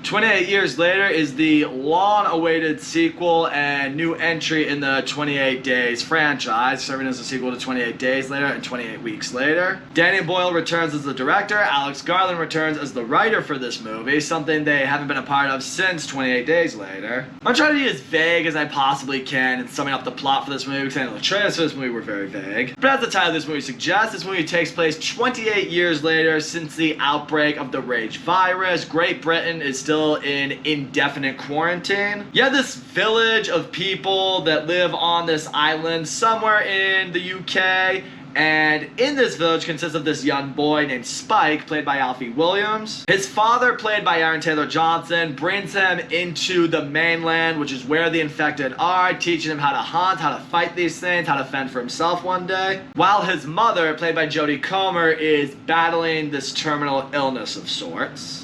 28 Years Later is the long-awaited sequel and new entry in the 28 Days franchise, serving as a sequel to 28 Days Later and 28 Weeks Later. Danny Boyle returns as the director. Alex Garland returns as the writer for this movie, something they haven't been a part of since 28 Days Later. I'm trying to be as vague as I possibly can in summing up the plot for this movie, because I know the trailers for this movie were very vague. But as the title of this movie suggests, this movie takes place 28 years later since the outbreak of the rage virus. Great Britain is still in indefinite quarantine. You have this village of people that live on this island somewhere in the UK, and in this village consists of this young boy named Spike, played by Alfie Williams. His father, played by Aaron Taylor Johnson, brings him into the mainland, which is where the infected are, teaching him how to hunt, how to fight these things, how to fend for himself one day. While his mother, played by Jodie Comer, is battling this terminal illness of sorts.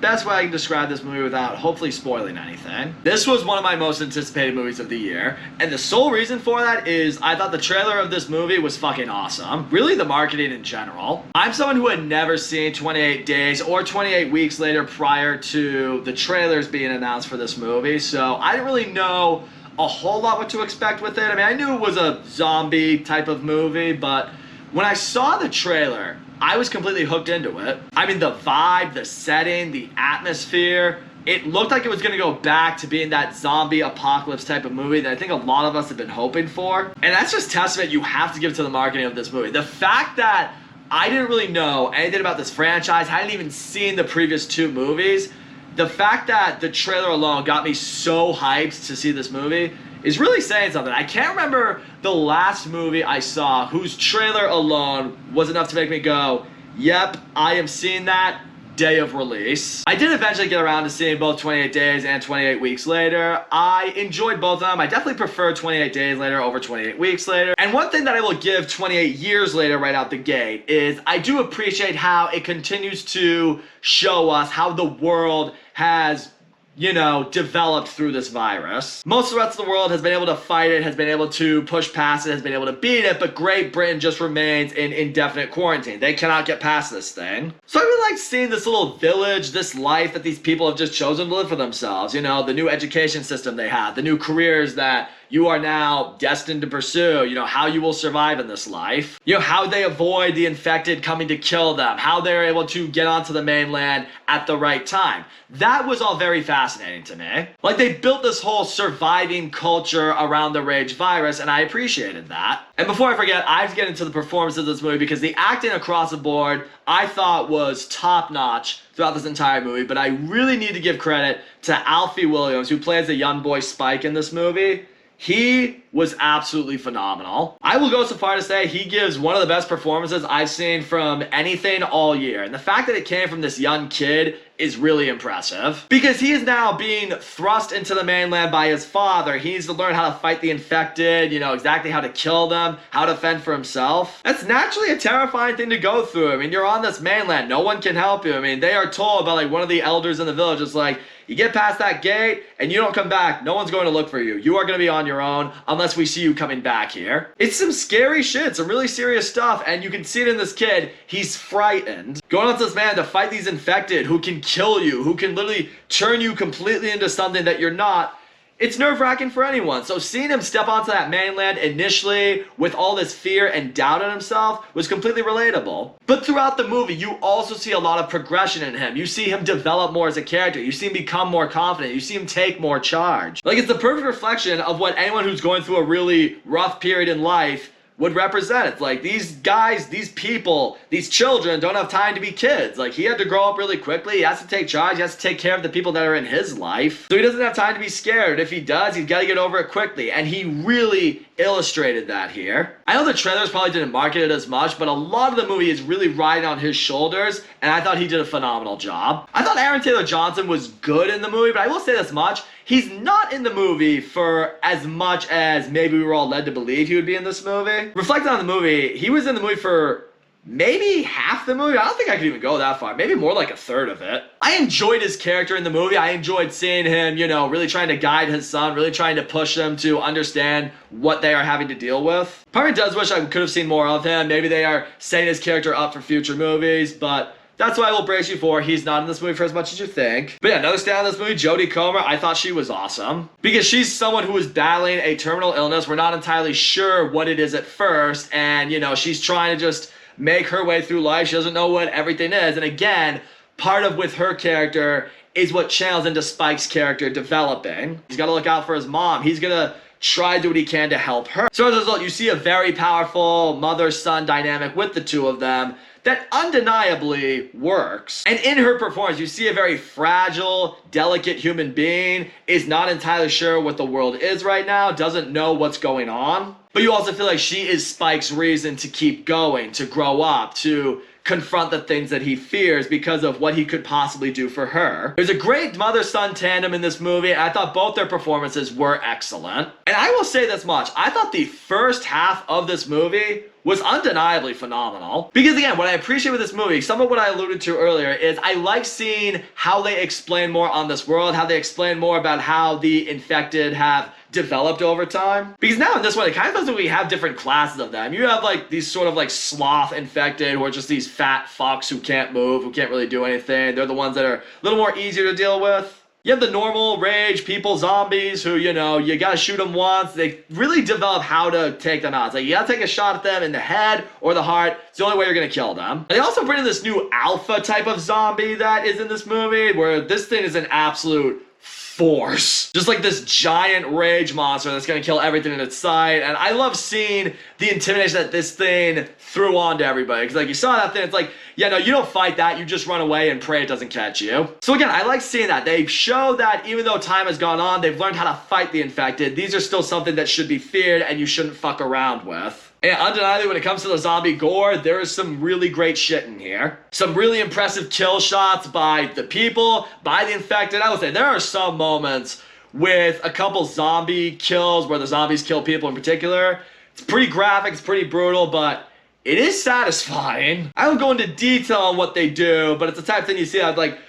Best way I can describe this movie without hopefully spoiling anything. This was one of my most anticipated movies of the year, and the sole reason for that is I thought the trailer of this movie was fucking awesome. Really, the marketing in general. I'm someone who had never seen 28 Days or 28 Weeks Later prior to the trailers being announced for this movie, so I didn't really know a whole lot what to expect with it. I mean, I knew it was a zombie type of movie, but when I saw the trailer, I was completely hooked into it. I mean, the vibe, the setting, the atmosphere, it looked like it was gonna go back to being that zombie apocalypse type of movie that I think a lot of us have been hoping for. And that's just testament you have to give to the marketing of this movie. The fact that I didn't really know anything about this franchise, I hadn't even seen the previous two movies, the fact that the trailer alone got me so hyped to see this movie is really saying something. I can't remember the last movie I saw whose trailer alone was enough to make me go, yep, I am seeing that day of release. I did eventually get around to seeing both 28 Days and 28 Weeks Later. I enjoyed both of them. I definitely prefer 28 Days Later over 28 Weeks Later. And one thing that I will give 28 Years Later right out the gate is I do appreciate how it continues to show us how the world has developed through this virus. Most of the rest of the world has been able to fight it, has been able to push past it, has been able to beat it, but Great Britain just remains in indefinite quarantine. They cannot get past this thing. So I really like seeing this little village, this life that these people have just chosen to live for themselves. You know, the new education system they have, the new careers that you are now destined to pursue, how you will survive in this life, how they avoid the infected coming to kill them, how they're able to get onto the mainland at the right time. That was all very fascinating to me. Like, they built this whole surviving culture around the rage virus, and I appreciated that. And before I forget, I have to get into the performance of this movie because the acting across the board I thought was top-notch throughout this entire movie, but I really need to give credit to Alfie Williams, who plays the young boy Spike in this movie. He was absolutely phenomenal. I will go so far to say he gives one of the best performances I've seen from anything all year. And the fact that it came from this young kid is really impressive. Because he is now being thrust into the mainland by his father. He needs to learn how to fight the infected, exactly how to kill them, how to fend for himself. That's naturally a terrifying thing to go through. I mean, you're on this mainland. No one can help you. I mean, they are told by one of the elders in the village, it's like, you get past that gate and you don't come back, no one's going to look for you. You are going to be on your own unless we see you coming back here. It's some scary shit, some really serious stuff, and you can see it in this kid. He's frightened. Going up to this man to fight these infected who can kill you, who can literally turn you completely into something that you're not. It's nerve-wracking for anyone. So seeing him step onto that mainland initially with all this fear and doubt in himself was completely relatable. But throughout the movie, you also see a lot of progression in him. You see him develop more as a character. You see him become more confident. You see him take more charge. Like, it's the perfect reflection of what anyone who's going through a really rough period in life would represent. It's like, these guys, these people, these children don't have time to be kids. Like, he had to grow up really quickly. He has to take charge. He has to take care of the people that are in his life. So he doesn't have time to be scared. If he does, he's got to get over it quickly. And he really illustrated that here. I know the trailers probably didn't market it as much, but a lot of the movie is really riding on his shoulders, and I thought he did a phenomenal job. I thought Aaron Taylor Johnson was good in the movie, but I will say this much. He's not in the movie for as much as maybe we were all led to believe he would be in this movie. Reflecting on the movie, he was in the movie for maybe half the movie. I don't think I could even go that far. Maybe more like a third of it. I enjoyed his character in the movie. I enjoyed seeing him, really trying to guide his son, really trying to push them to understand what they are having to deal with. Part of me does wish I could have seen more of him. Maybe they are setting his character up for future movies, but that's why I will brace you for he's not in this movie for as much as you think. But yeah, another stand in this movie, Jodie Comer, I thought she was awesome. Because she's someone who is battling a terminal illness. We're not entirely sure what it is at first. And, you know, she's trying to just make her way through life. She doesn't know what everything is. And again, part of with her character is what channels into Spike's character developing. He's got to look out for his mom. He's going to try to do what he can to help her. So as a result, you see a very powerful mother-son dynamic with the two of them that undeniably works. And in her performance, you see a very fragile, delicate human being, is not entirely sure what the world is right now, doesn't know what's going on. But you also feel like she is Spike's reason to keep going, to grow up, to confront the things that he fears because of what he could possibly do for her. There's a great mother-son tandem in this movie, and I thought both their performances were excellent. And I will say this much, I thought the first half of this movie was undeniably phenomenal. Because again, what I appreciate with this movie, some of what I alluded to earlier, is I like seeing how they explain more on this world, how they explain more about how the infected have developed over time. Because now in this one, it kind of feels like we have different classes of them. You have like these sort of like sloth infected, who are just these fat fucks who can't move, who can't really do anything. They're the ones that are a little more easier to deal with. You have the normal rage people, zombies, who, you know, you gotta shoot them once. They really develop how to take them out. It's like, you gotta take a shot at them in the head or the heart. It's the only way you're gonna kill them. And they also bring in this new alpha type of zombie that is in this movie, where this thing is an absolute force. Just like this giant rage monster that's gonna kill everything in its sight. And I love seeing the intimidation that this thing threw onto everybody. Because like, you saw that thing, it's like, yeah, no, you don't fight that, you just run away and pray it doesn't catch you. So again, I like seeing that. They show that even though time has gone on, they've learned how to fight the infected. These are still something that should be feared and you shouldn't fuck around with. And undeniably, when it comes to the zombie gore, there is some really great shit in here. Some really impressive kill shots by the people, by the infected. I would say there are some moments with a couple zombie kills where the zombies kill people in particular. It's pretty graphic, it's pretty brutal, but it is satisfying. I don't go into detail on what they do, but it's the type of thing you see, I'm like,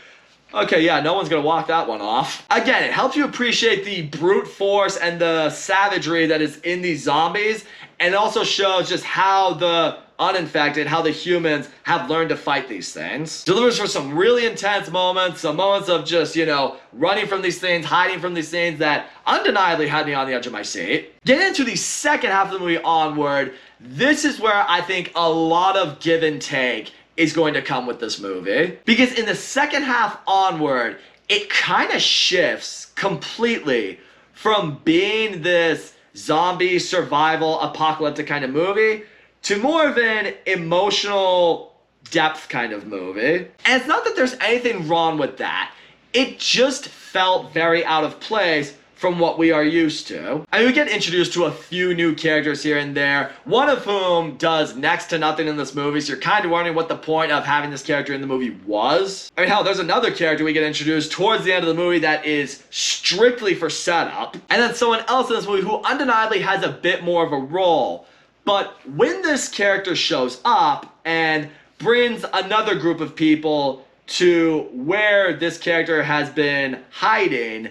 okay, yeah, no one's gonna walk that one off. Again, it helps you appreciate the brute force and the savagery that is in these zombies, and it also shows just how the uninfected, how the humans have learned to fight these things. Delivers for some really intense moments, some moments of just, you know, running from these things, hiding from these things that undeniably had me on the edge of my seat. Getting into the second half of the movie onward, this is where I think a lot of give and take is going to come with this movie. Because in the second half onward, it kind of shifts completely from being this zombie survival apocalyptic kind of movie to more of an emotional depth kind of movie. And it's not that there's anything wrong with that. It just felt very out of place from what we are used to. I mean, we get introduced to a few new characters here and there, one of whom does next to nothing in this movie, so you're kind of wondering what the point of having this character in the movie was. I mean, hell, there's another character we get introduced towards the end of the movie that is strictly for setup, and then someone else in this movie who undeniably has a bit more of a role. But when this character shows up and brings another group of people to where this character has been hiding,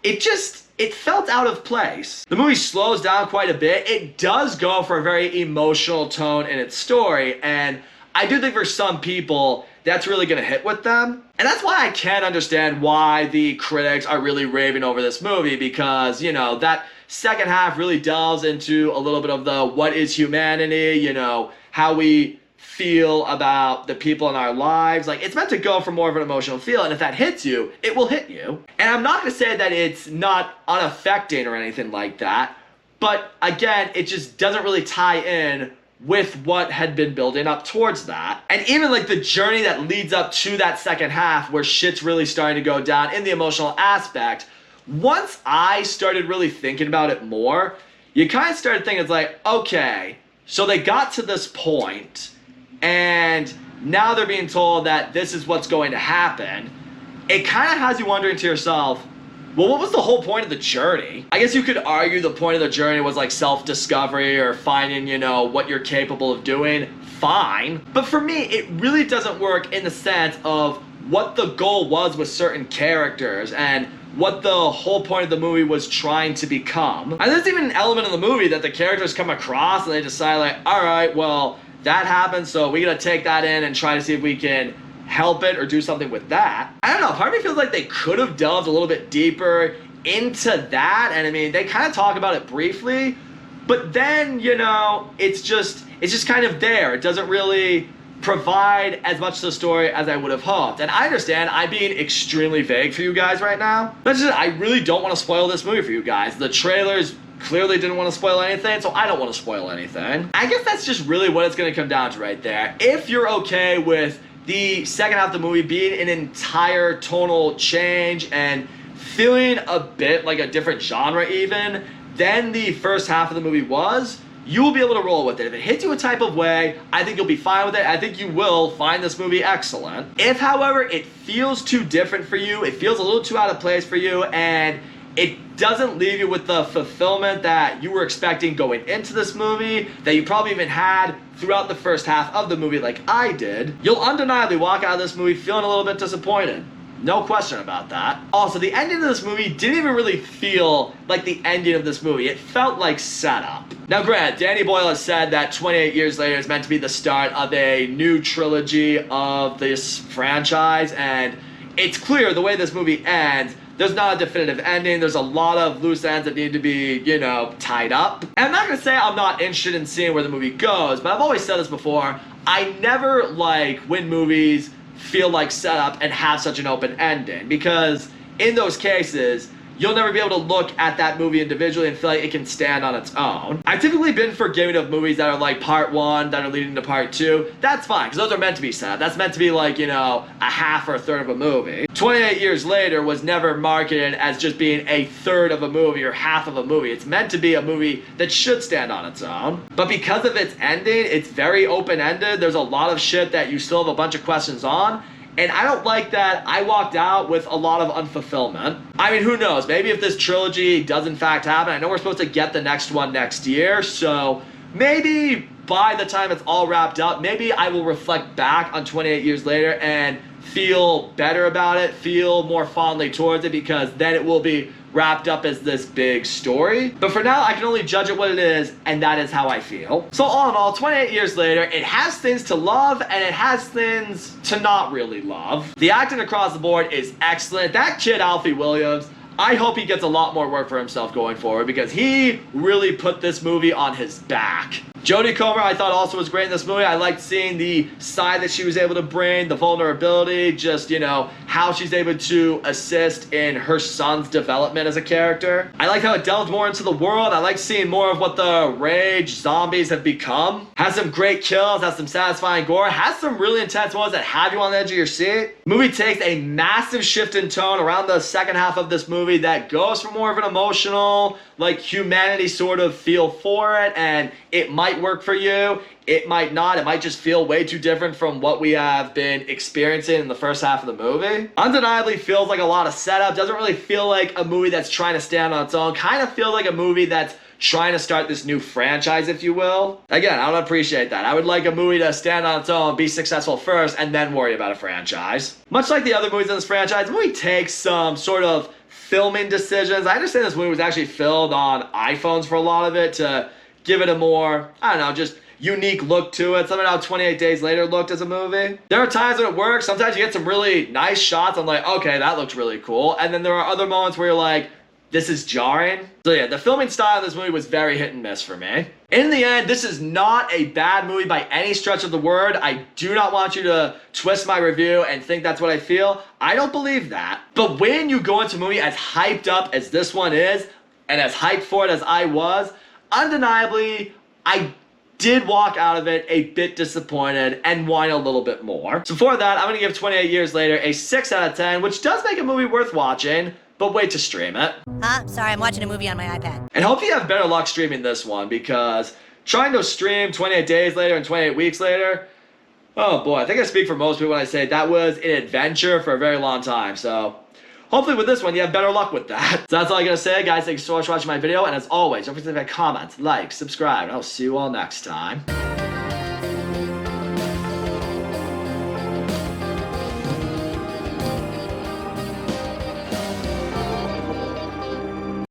it felt out of place. The movie slows down quite a bit. It does go for a very emotional tone in its story, and I do think for some people, that's really gonna hit with them. And that's why I can't understand why the critics are really raving over this movie, because, you know, that second half really delves into a little bit of the what is humanity, you know, how we feel about the people in our lives. Like, it's meant to go for more of an emotional feel, and if that hits you, it will hit you. And I'm not gonna say that it's not unaffecting or anything like that, but again, it just doesn't really tie in with what had been building up towards that. And even like the journey that leads up to that second half where shit's really starting to go down in the emotional aspect, once I started really thinking about it more, you kind of started thinking, it's like, okay, so they got to this point, and now they're being told that this is what's going to happen. It kind of has you wondering to yourself, well, what was the whole point of the journey? I guess you could argue the point of the journey was like self-discovery or finding, you know, what you're capable of doing. Fine. But for me, it really doesn't work in the sense of what the goal was with certain characters and what the whole point of the movie was trying to become. And there's even an element of the movie that the characters come across and they decide like, all right, well, that happened, so we gotta take that in and try to see if we can help it or do something with that. I don't know, part of me feels like they could have delved a little bit deeper into that, and I mean, they kind of talk about it briefly, but then, you know, it's just kind of there. It doesn't really provide as much to the story as I would have hoped. And I understand I'm being extremely vague for you guys right now. That's just, I really don't want to spoil this movie for you guys. The trailers clearly didn't want to spoil anything, so I don't want to spoil anything. I guess that's just really what it's going to come down to right there. If you're okay with the second half of the movie being an entire tonal change and feeling a bit like a different genre even than the first half of the movie was, you will be able to roll with it. If it hits you a type of way, I think you'll be fine with it. I think you will find this movie excellent. If, however, it feels too different for you, it feels a little too out of place for you, and it doesn't leave you with the fulfillment that you were expecting going into this movie, that you probably even had throughout the first half of the movie like I did, you'll undeniably walk out of this movie feeling a little bit disappointed. No question about that. Also, the ending of this movie didn't even really feel like the ending of this movie. It felt like setup. Now, granted, Danny Boyle has said that 28 years later is meant to be the start of a new trilogy of this franchise, and it's clear the way this movie ends, there's not a definitive ending. There's a lot of loose ends that need to be, you know, tied up. And I'm not gonna say I'm not interested in seeing where the movie goes, but I've always said this before, I never like when movies feel like setup and have such an open ending, because in those cases you'll never be able to look at that movie individually and feel like it can stand on its own. I've typically been forgiving of movies that are like part one that are leading to part two. That's fine, because those are meant to be set. That's meant to be like, you know, a half or a third of a movie. 28 Years Later was never marketed as just being a third of a movie or half of a movie. It's meant to be a movie that should stand on its own. But because of its ending, it's very open-ended. There's a lot of shit that you still have a bunch of questions on. And I don't like that I walked out with a lot of unfulfillment. I mean, who knows? Maybe if this trilogy does in fact happen, I know we're supposed to get the next one next year, so maybe by the time it's all wrapped up, maybe I will reflect back on 28 Years Later and feel better about it, feel more fondly towards it, because then it will be wrapped up as this big story. But for now, I can only judge it what it is, and that is how I feel. So all in all, 28 Years Later, it has things to love, and it has things to not really love. The acting across the board is excellent. That kid, Alfie Williams, I hope he gets a lot more work for himself going forward, because he really put this movie on his back. Jodie Comer, I thought also was great in this movie. I liked seeing the side that she was able to bring, the vulnerability, just, you know, how she's able to assist in her son's development as a character. I liked how it delved more into the world. I liked seeing more of what the rage zombies have become. Has some great kills, has some satisfying gore, has some really intense ones that have you on the edge of your seat. Movie takes a massive shift in tone around the second half of this movie that goes for more of an emotional, like, humanity sort of feel for it, and it might work for you, it might not, it might just feel way too different from what we have been experiencing in the first half of the movie. Undeniably feels like a lot of setup, doesn't really feel like a movie that's trying to stand on its own, kind of feels like a movie that's trying to start this new franchise, if you will. Again, I don't appreciate that. I would like a movie to stand on its own, be successful first, and then worry about a franchise. Much like the other movies in this franchise, the movie takes some sort of filming decisions. I understand this movie was actually filmed on iPhones for a lot of it to give it a more, I don't know, just unique look to it. Something how 28 Days Later looked as a movie. There are times when it works. Sometimes you get some really nice shots. I'm like, okay, that looks really cool. And then there are other moments where you're like, this is jarring. So yeah, the filming style of this movie was very hit and miss for me. In the end, this is not a bad movie by any stretch of the word. I do not want you to twist my review and think that's what I feel. I don't believe that. But when you go into a movie as hyped up as this one is, and as hyped for it as I was, undeniably, I did walk out of it a bit disappointed and whine a little bit more. So for that, I'm going to give 28 Years Later a 6 out of 10, which does make a movie worth watching, but wait to stream it. Sorry, I'm watching a movie on my iPad. And hope you have better luck streaming this one, because trying to stream 28 Days Later and 28 Weeks Later, oh boy, I think I speak for most people when I say that was an adventure for a very long time. So hopefully with this one, you have better luck with that. So that's all I gotta say, guys. Thanks so much for watching my video. And as always, don't forget to comment, like, subscribe, and I'll see you all next time.